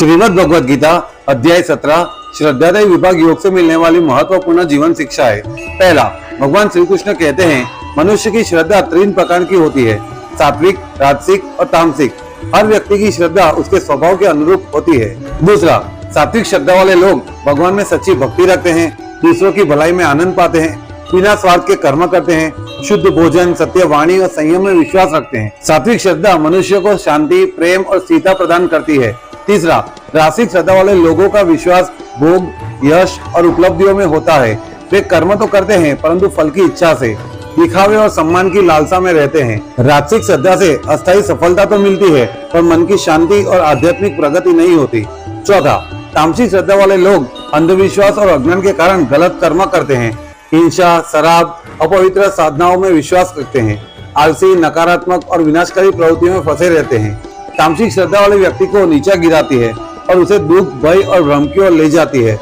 श्रीमद् भगवद गीता अध्याय 17 श्रद्धादायी विभाग योग से मिलने वाली महत्वपूर्ण जीवन शिक्षा है। पहला, भगवान श्री कृष्ण कहते हैं मनुष्य की श्रद्धा 3 प्रकार की होती है, सात्विक, राजसिक और तामसिक। हर व्यक्ति की श्रद्धा उसके स्वभाव के अनुरूप होती है। दूसरा, सात्विक श्रद्धा वाले लोग भगवान में सच्ची भक्ति रखते हैं, दूसरों की भलाई में आनंद पाते हैं, बिना स्वार्थ के कर्म करते हैं, शुद्ध भोजन, सत्य वाणी और संयम में विश्वास रखते हैं। सात्विक श्रद्धा मनुष्य को शांति, प्रेम और स्थिरता प्रदान करती है। तीसरा, रासिक श्रद्धा वाले लोगों का विश्वास भोग, यश और उपलब्धियों में होता है। वे कर्म तो करते हैं परंतु फल की इच्छा से, दिखावे और सम्मान की लालसा में रहते हैं। राजसिक श्रद्धा से अस्थायी सफलता तो मिलती है पर मन की शांति और आध्यात्मिक प्रगति नहीं होती। चौथा, तामसिक श्रद्धा वाले लोग अंधविश्वास और अज्ञान के कारण गलत कर्म करते हैं, हिंसा, शराब, अपवित्र साधनाओं में विश्वास रखते हैं, आलसी, नकारात्मक और विनाशकारी प्रवृत्तियों में फंसे रहते हैं। तामसिक श्रद्धा वाले व्यक्ति को नीचा गिराती है और उसे दुख, भय और भ्रम की ओर ले जाती है।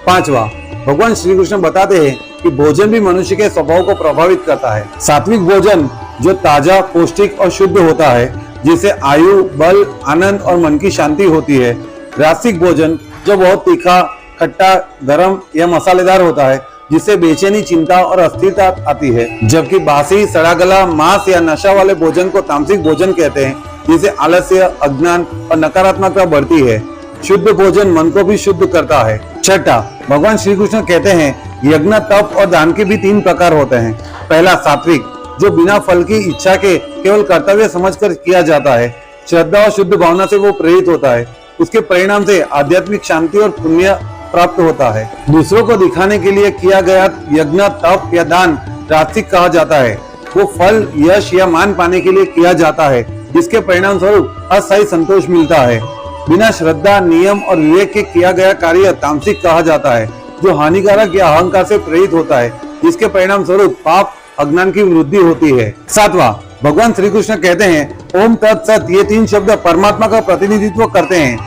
पांचवा, भगवान श्री कृष्ण बताते हैं कि भोजन भी मनुष्य के स्वभाव को प्रभावित करता है। सात्विक भोजन जो ताजा, पौष्टिक और शुद्ध होता है, जिससे आयु, बल, आनंद और मन की शांति होती है। रासिक भोजन जो बहुत तीखा, खट्टा, गरम या मसालेदार होता है, जिससे बेचैनी, चिंता और अस्थिरता आती है। जबकि बासी, सड़ा गला, मांस या नशा वाले भोजन को तामसिक भोजन कहते हैं, जिससे आलस्य, अज्ञान और नकारात्मकता बढ़ती है। शुद्ध भोजन मन को भी शुद्ध करता है। छठा, भगवान श्री कृष्ण कहते हैं यज्ञ, तप और दान के भी 3 प्रकार होते हैं। पहला, सात्विक जो बिना फल की इच्छा के केवल कर्तव्य समझकर किया जाता है। श्रद्धा और शुद्ध भावना से वो प्रेरित होता है। उसके परिणाम से आध्यात्मिक शांति और पुण्य प्राप्त होता है। दूसरों को दिखाने के लिए किया गया यज्ञ, तप या दान राजसिक कहा जाता है। वो फल, यश या मान पाने के लिए किया जाता है, जिसके परिणाम स्वरूप अस्थायी संतोष मिलता है। बिना श्रद्धा, नियम और विवेक के किया गया कार्य तामसिक कहा जाता है, जो हानिकारक या अहंकार से प्रेरित होता है, जिसके परिणाम स्वरूप पाप, अज्ञान की वृद्धि होती है। सातवां, भगवान श्री कृष्ण कहते हैं ओम तत्सत, ये 3 शब्द परमात्मा का प्रतिनिधित्व करते हैं।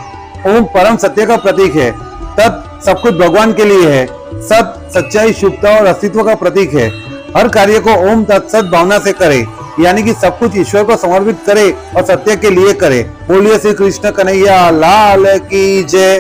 ओम परम सत्य का प्रतीक है, तत् सब कुछ भगवान के लिए है, सत सच्चाई, शुद्धता और अस्तित्व का प्रतीक है। हर कार्य को ओम तत्सत भावना से करे, यानी कि सब कुछ ईश्वर को समर्पित करे और सत्य के लिए करे। बोलिए श्री कृष्ण कन्हैया लाल की जय।